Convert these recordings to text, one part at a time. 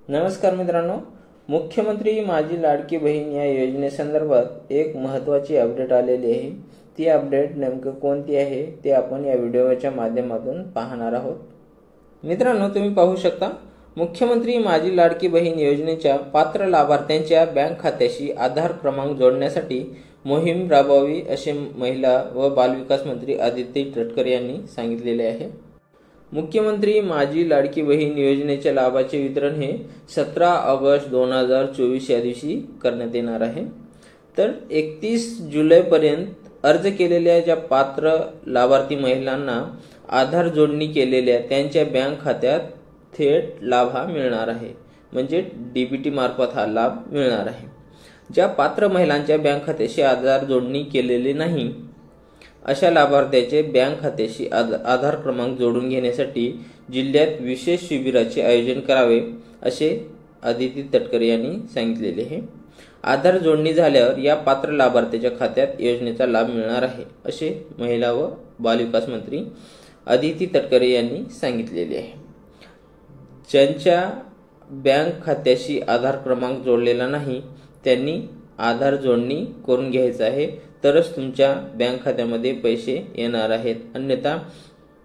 नमस्कार मित्रांनो, मुख्यमंत्री माझी लाडकी बहीण या योजनेसंदर्भात एक महत्त्वाची अपडेट आलेली आहे। ती अपडेट नेमकं कोणती आहे ते आपण या व्हिडिओच्या माध्यमातून पाहणार आहोत। मित्रांनो, तुम्ही पाहू शकता, मुख्यमंत्री माझी लाडकी बहीण योजनेच्या पात्र लाभार्थ्यांच्या बँक खात्याशी आधार क्रमांक जोडण्यासाठी मोहीम राबवावी असे महिला व बालविकास मंत्री आदित्य तटकरे यांनी सांगितलेले आहे। मुख्यमंत्री माझी लाडकी बहीण योजनेच्या लाभाचे वितरण हे 17 ऑगस्ट 2024 या दिवशी करण्यात येणार आहे। तर 31 जुलैपर्यंत अर्ज केलेल्या ज्या पात्र लाभार्थी महिलांना आधार जोडणी केलेल्या त्यांच्या बँक खात्यात थेट लाभ हा मिळणार आहे, म्हणजे डीबीटी मार्फत हा लाभ मिळणार आहे। ज्या पात्र महिलांच्या बँक खात्याशी आधार जोडणी केलेले नाही अशा लाभार्थ्याचे बँक खात्याशी आधार क्रमांक जोडून घेण्यासाठी जिल्ह्यात विशेष शिबिराचे आयोजन करावे असे आदित्य तटकरे यांनी सांगितलेले आहे। आधार जोडणी झाल्यावर या पात्र लाभार्थ्याच्या खात्यात योजनेचा लाभ मिळणार आहे असे महिला व बालविकास मंत्री आदित्य तटकरे यांनी सांगितलेले आहे। ज्यांच्या बँक खात्याशी आधार क्रमांक जोडलेला नाही त्यांनी आधार जोडणी करून घ्यायचं आहे, तरच तुमच्या बँक खात्यामध्ये पैसे येणार आहेत, अन्यथा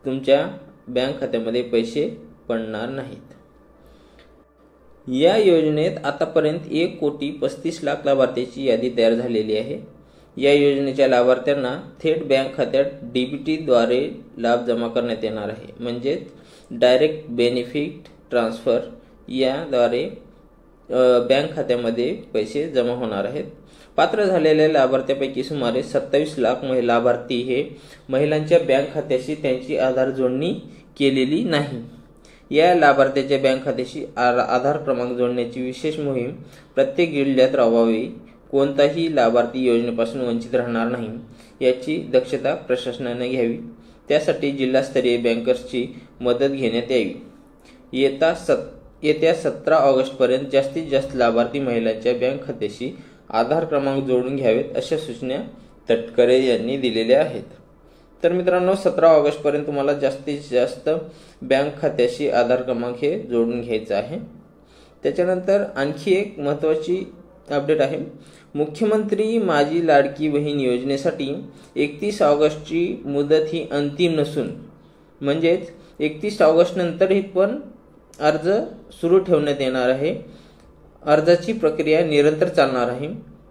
तुमच्या बँक खात्यामध्ये पैसे पडणार नाहीत। या योजनेत आतापर्यंत 1,35,00,000 लाभार्थ्यांची यादी तयार झालेली आहे। या योजनेच्या लाभार्थ्यांना थेट बँक खात्यात डीबीटी द्वारे लाभ जमा करण्यात येणार आहे, म्हणजे डायरेक्ट बेनिफिट ट्रान्सफर याद्वारे बँक खात्यामध्ये पैसे जमा होणार आहेत। पात्र झालेल्या लाभार्थ्यांपैकी सुमारे 27 लाख लाभार्थी हे महिलांच्या बँक खात्याशी त्यांची आधार जोडणी केलेली नाही। या लाभार्थ्याच्या बँक खात्याशी आधार क्रमांक जोडण्याची विशेष मोहीम प्रत्येक जिल्ह्यात राबवावी, कोणताही लाभार्थी योजनेपासून वंचित राहणार नाही याची दक्षता प्रशासनाने घ्यावी। त्यासाठी जिल्हास्तरीय बँकर्सची मदत घेण्यात यावी। येत्या 17 ऑगस्ट पर्यंत जास्तीत जास्त लाभार्थी महिलांच्या बँक खात्याशी आधार क्रमांक जोडून घ्यावेत अशा सूचना तटकरे यांनी दिलेल्या आहेत। तर मित्रांनो, 17 ऑगस्ट पर्यंत तुम्हाला जास्तीत जास्त बँक खात्याशी आधार क्रमांक हे जोडून घ्यायचा आहे। त्याच्यानंतर आणखी एक महत्त्वाची अपडेट आहे। मुख्यमंत्री माझी लाडकी बहीण योजनेसाठी 31 ऑगस्टची मुदत ही अंतिम नसून, म्हणजेच 31 ऑगस्ट नंतरही पण अर्ज सुरू ठेवण्यात येणार आहे। अर्जाची प्रक्रिया निरंतर चालणार आहे।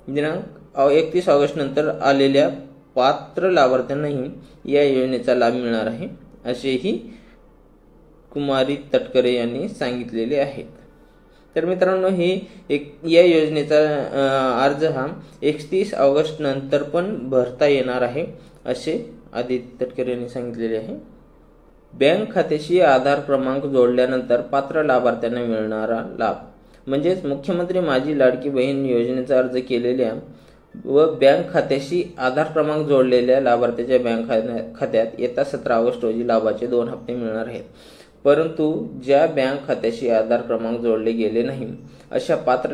दिनांक 31 ऑगस्ट नंतर आलेल्या पात्र लाभार्थ्यांनाही या योजनेचा लाभ मिळणार आहे असेही कुमारी तटकरे यांनी सांगितलेले आहेत। तर मित्रांनो, या योजनेचा अर्ज हा 31 ऑगस्ट नंतर पण भरता येणार आहे असे आदित्य तटकरे यांनी सांगितलेले आहे। बँक खात्याशी आधार क्रमांक जोडल्यानंतर पात्र लाभार्थ्यांना मिळणारा लाभ, म्हणजेच मुख्यमंत्री माझी लाडकी बहीण योजनेचा अर्ज केलेल्या व बँक खात्याशी आधार क्रमांक जोडलेल्या लाभार्थ्याच्या बँक खात्यात येत्या 17 ऑगस्ट रोजी लाभाचे 2 हप्ते मिळणार आहेत। परंतु ज्या बँक खात्याशी आधार क्रमांक जोडले गेले नाही अशा पात्र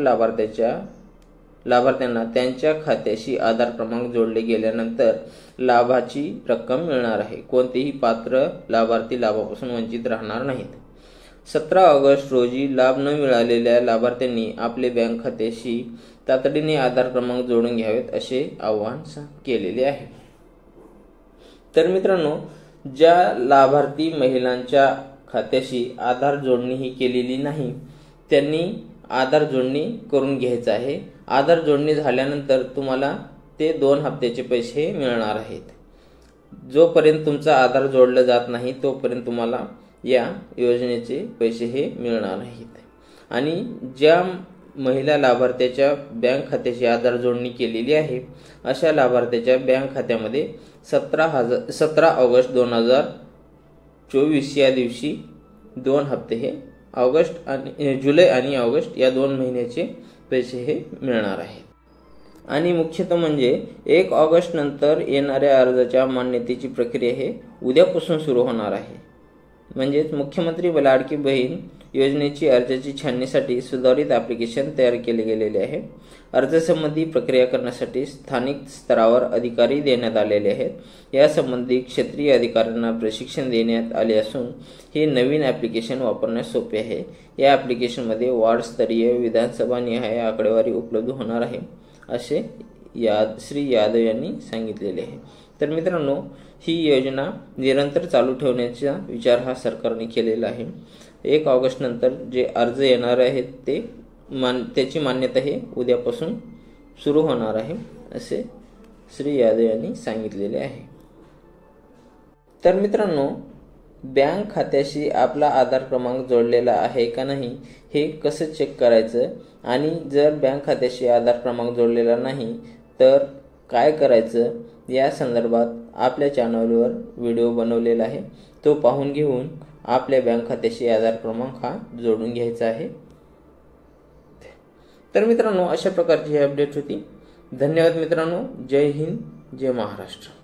लाभार्थ्यांना त्यांच्या खात्याशी आधार क्रमांक जोडले गेल्यानंतर लाभाची रक्कम मिळणार आहे। कोणतेही पात्र लाभार्थी लाभापासून वंचित राहणार नाहीत। 17 ऑगस्ट रोजी लाभ न मिळालेल्या लाभार्थ्यांनी आपले बँक खात्याशी तातडीने आधार क्रमांक जोडून घ्यावेत असे आवाहन केलेले आहे। तर मित्रांनो, ज्या लाभार्थी महिलांच्या खात्याशी आधार जोडणी ही केलेली नाही त्यांनी आधार जोडणी करून घ्यायचं आहे। आधार जोडणी झाल्यानंतर तुम्हाला ते 2 हप्त्याचे पैसे मिळणार आहेत। जोपर्यंत तुमचा आधार जोडला जात नाही तोपर्यंत तुम्हाला या योजनेचे पैसे हे मिळणार नाहीत। आणि ज्या महिला लाभार्थ्याच्या बँक खात्याशी आधार जोडणी केलेली आहे अशा लाभार्थ्याच्या बँक खात्यामध्ये 17 ऑगस्ट 2024 या दिवशी 2 हप्ते हे जुलै आणि ऑगस्ट या 2 महिन्याचे पैसे हे मिळणार आहेत। आणि मुख्यतः म्हणजे 1 ऑगस्ट नंतर येणाऱ्या अर्जाच्या मान्यतेची प्रक्रिया हे उद्यापासून सुरू होणार आहे। म्हणजेच मुख्यमंत्री लाडकी बहीण योजनेची अर्जाची छाननीसाठी सुधारित ॲप्लिकेशन तयार केले गेलेले आहे। अर्जासंबंधी प्रक्रिया करण्यासाठी स्थानिक स्तरावर अधिकारी देण्यात आलेले आहेत। यासंबंधी क्षेत्रीय अधिकाऱ्यांना प्रशिक्षण देण्यात आले असून हे नवीन ॲप्लिकेशन वापरण्यास सोपे आहे। या ॲप्लिकेशनमध्ये वार्डस्तरीय विधानसभा निहाय आकडेवारी उपलब्ध होणार आहे, असे श्री यादव यांनी सांगितलेले आहे। तर मित्रांनो, ही योजना निरंतर चालू ठेवण्याचा विचार हा सरकारने केलेला आहे। 1 ऑगस्ट नंतर जे अर्ज येणार आहेत त्याची मान्यता हे उद्यापासून सुरू होणार आहे, असे श्री यादव यांनी सांगितलेले आहे। तर मित्रांनो, बँक खात्याशी आपला आधार क्रमांक जोडलेला आहे का नाही हे कसं चेक करायचं, आणि जर बँक खात्याशी आधार क्रमांक जोडलेला नाही तर काय करायचं, या संदर्भात आपल्या चॅनलवर व्हिडिओ बनवलेला आहे। तो पाहून घेऊन आपल्या बँक खात्याशी आधार क्रमांक हा जोडून घ्यायचा आहे। तर मित्रांनो, अशा प्रकारची ही अपडेट होती। धन्यवाद मित्रांनो। जय हिंद, जय महाराष्ट्र।